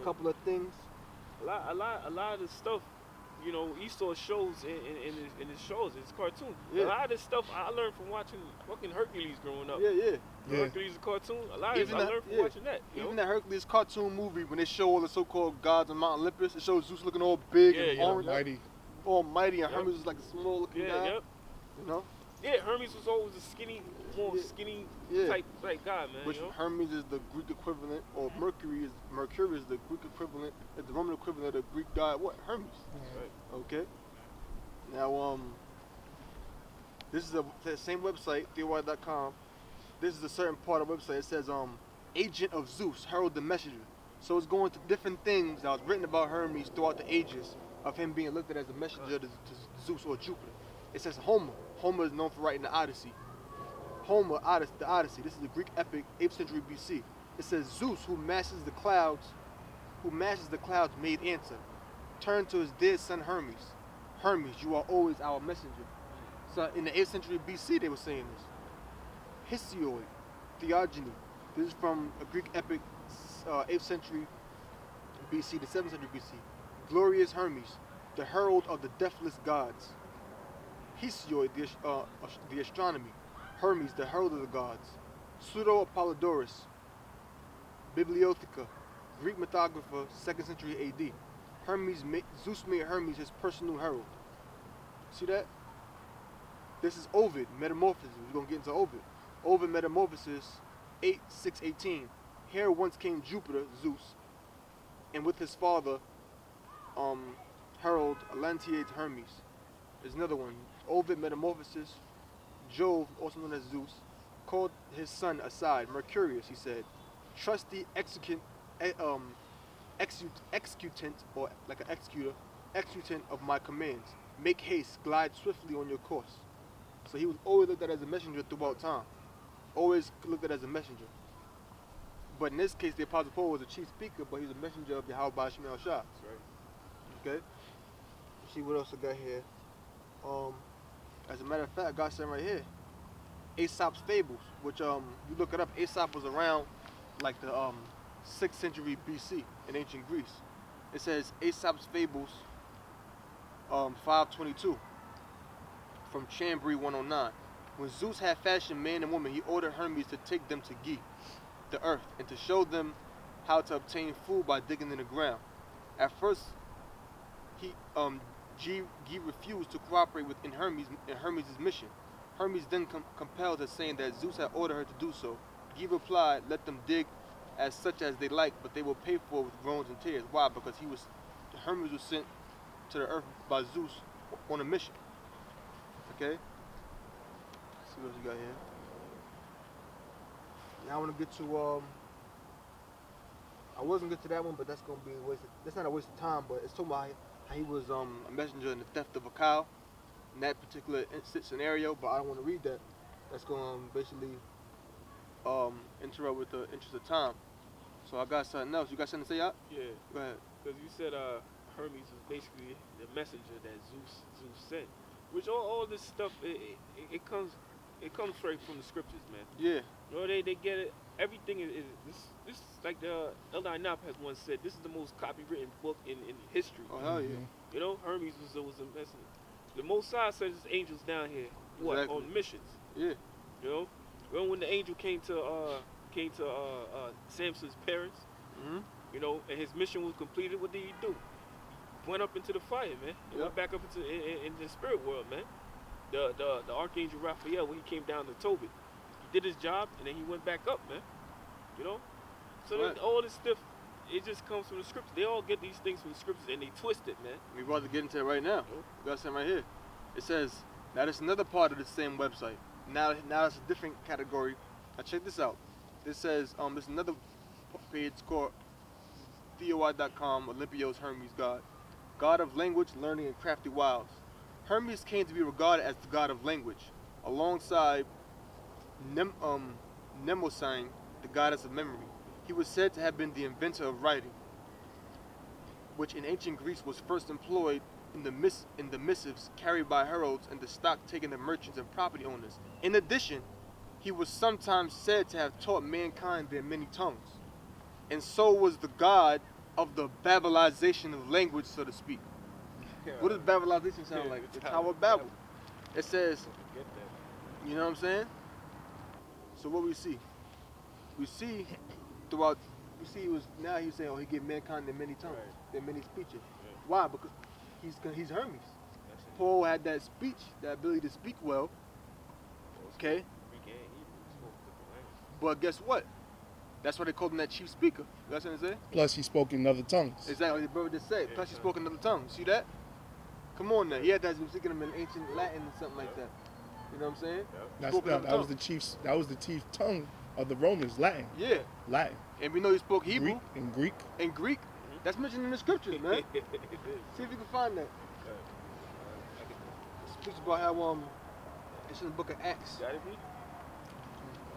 couple of things. A lot of the stuff, you know, Esau shows in his shows, his cartoons. A Yeah. lot of this stuff I learned from watching fucking Hercules growing up. Yeah. Hercules the cartoon. A lot of Even this I that- learned from yeah. watching that. Even that Hercules cartoon movie, when they show all the so-called gods on Mount Olympus, it shows Zeus looking all big and orange, almighty, and Hermes was like a small-looking guy. Yep. You know? Yeah, Hermes was always a skinny, skinny type guy, man. Which you know? Hermes is the Greek equivalent, or Mercury is the Greek equivalent, is the Roman equivalent of the Greek god. What? Hermes. Right. Okay. Now, this is the same website, Pt.4. This is a certain part of the website. It says, agent of Zeus, herald the messenger. So it's going to different things that was written about Hermes throughout the ages of him being looked at as a messenger to Zeus or Jupiter. It says Homer. Homer is known for writing the Odyssey. The Odyssey. This is the Greek epic, 8th century BC. It says Zeus, who masters the clouds, made answer. Turn to his dead son Hermes. Hermes, you are always our messenger. So in the 8th century BC, they were saying this. Hesiod, Theogony. This is from a Greek epic, 8th century BC to 7th century BC. Glorious Hermes, the herald of the deathless gods. Hesiod, the astronomy. Hermes, the herald of the gods. Pseudo Apollodorus, Bibliotheca, Greek mythographer, 2nd century AD. Zeus made Hermes his personal herald. See that? This is Ovid, Metamorphosis. We're going to get into Ovid. Ovid Metamorphosis, 6:18. Here once came Jupiter, Zeus, and with his father, herald Atlantiate Hermes. There's another one. Ovid Metamorphosis. Jove, also known as Zeus, called his son aside. Mercurius, he said, trusty executant, or like an executant of my commands. Make haste, glide swiftly on your course. So he was always looked at as a messenger throughout time. Always looked at as a messenger. But in this case, the Apostle Paul was a chief speaker, but he was a messenger of Yahweh Shemel Shah. Right. Okay? See what else I got here. As a matter of fact, I got something right here. Aesop's Fables, which you look it up. Aesop was around like the 6th century BC in ancient Greece. It says Aesop's Fables 522 from Chambry 109. When Zeus had fashioned man and woman, he ordered Hermes to take them to Ge, the earth, and to show them how to obtain food by digging in the ground. At first, Ge refused to cooperate in Hermes' mission. Hermes then compelled her, saying that Zeus had ordered her to do so. Ge replied, let them dig as such as they like, but they will pay for it with groans and tears. Why? Because Hermes was sent to the earth by Zeus on a mission. Okay? Let's see what you got here. Now I want to get to, I wasn't get to that one, but that's going to be a waste of, that's not a waste of time, but it's talking about how he was a messenger in the theft of a cow in that particular scenario, but I don't want to read that. That's going to basically interrupt with the interest of time. So I got something else. You got something to say, Yacht? Yeah. Go ahead. Because you said Hermes was basically the messenger that Zeus sent, which all this stuff it comes straight from the scriptures, man. Yeah. You know, they get it. Everything is this like the Eldai Nap has once said. This is the most copywritten book in history. Oh hell yeah. You know, Hermes was a messenger. The Most High sends his angels down here, on missions. Yeah. You know, remember when the angel came to Samson's parents? Mm-hmm. You know, and his mission was completed. What did he do? He went up into the fire, man. He went back up into in the spirit world, man. The Archangel Raphael, when he came down to Tobit, he did his job, and then he went back up, man. You know? So all this stuff, it just comes from the scriptures. They all get these things from the scriptures, and they twist it, man. We're about to get into it right now. We got something right here. It says, now there's another part of the same website. Now it's a different category. Now check this out. This says, there's another page called Theoi.com, Olympio's Hermes God. God of language, learning, and crafty wiles. Hermes came to be regarded as the god of language, alongside Mnemosyne, the goddess of memory. He was said to have been the inventor of writing, which in ancient Greece was first employed in the missives carried by heralds and the stock taken to merchants and property owners. In addition, he was sometimes said to have taught mankind their many tongues. And so was the god of the Babylization of language, so to speak. What does Babylization sound like? The Tower of Babel. It says, Get that. you know what I'm saying? So what we see throughout, he was, now he's saying, oh, he gave mankind their many tongues, their many speeches. Yeah. Why? Because he's Hermes. That's it. Paul had that speech, that ability to speak well, okay? Greek and Hebrew spoke different languages. But guess what? That's why they called him that chief speaker. You know what I'm saying? Plus, he spoke in other tongues. Exactly, the brother just said. Yeah, Plus, he spoke another tongue. See that? Come on now. He had that, he was speaking them in ancient Latin or something like that. You know what I'm saying? Yep. Spoke another That was tongue. that was the chief tongue of the Romans, Latin. Yeah. Latin. And we know he spoke Hebrew Greek. and Greek. That's mentioned in the scriptures, man. It is. See if you can find that. It speaks about how it's in the book of Acts. Got it, B?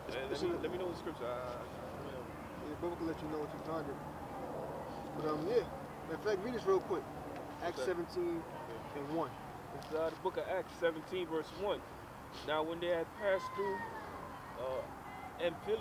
Let me know the scripture. Yeah, brother can let you know if you find it. But yeah. In fact, read this real quick. Acts 17 and 1. It's the book of Acts 17, verse 1. Now, when they had passed through Amphilia,